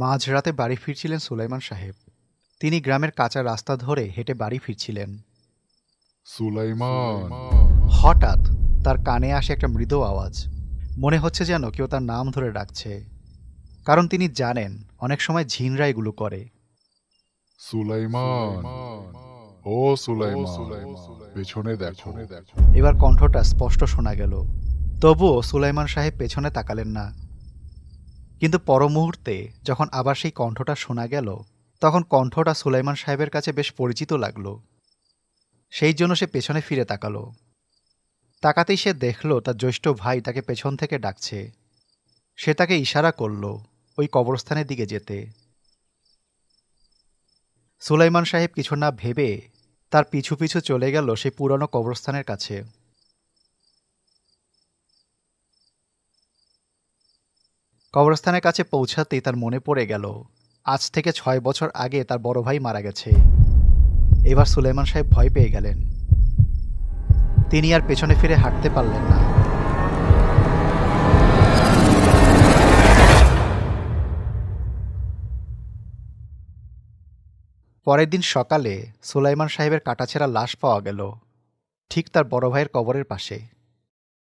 মাঝরাতে বাড়ি ফিরছিলেন সুলাইমান সাহেব। তিনি গ্রামের কাঁচা রাস্তা ধরে হেঁটে বাড়ি ফিরছিলেন। সুলাইমান। হঠাৎ তার কানে আসে একটা মৃদু আওয়াজ। মনে হচ্ছে যেন কেউ তার নাম ধরে ডাকছে, কারণ তিনি জানেন অনেক সময় ঝিনরা এগুলো করে। সুলাইমান, ও সুলাইমান, পেছনে দেখো। এবার কণ্ঠটা স্পষ্ট শোনা গেল। তবুও সুলাইমান সাহেব পেছনে তাকালেন না। কিন্তু পর মুহূর্তে যখন আবার সেই কণ্ঠটা শোনা গেল, তখন কণ্ঠটা সুলাইমান সাহেবের কাছে বেশ পরিচিত লাগলো। সেই জন্য সে পেছনে ফিরে তাকালো। তাকাতেই সে দেখল তার জ্যৈষ্ঠ ভাই তাকে পেছন থেকে ডাকছে। সে তাকে ইশারা করল ওই কবরস্থানের দিকে যেতে। সুলাইমান সাহেব কিছু না ভেবে তার পিছু পিছু চলে গেল সেই পুরনো কবরস্থানের কাছে। কবরস্থানের কাছে পৌঁছাতেই তার মনে পড়ে গেল আজ থেকে ৬ বছর আগে তার বড় ভাই মারা গেছে। এবার সুলাইমান সাহেব ভয় পেয়ে গেলেন। তিনি আর পেছনে ফিরে হাঁটতে পারলেন না। পরের দিন সকালে সুলাইমান সাহেবের কাটাছেঁড়া লাশ পাওয়া গেল, ঠিক তার বড় ভাইয়ের কবরের পাশে।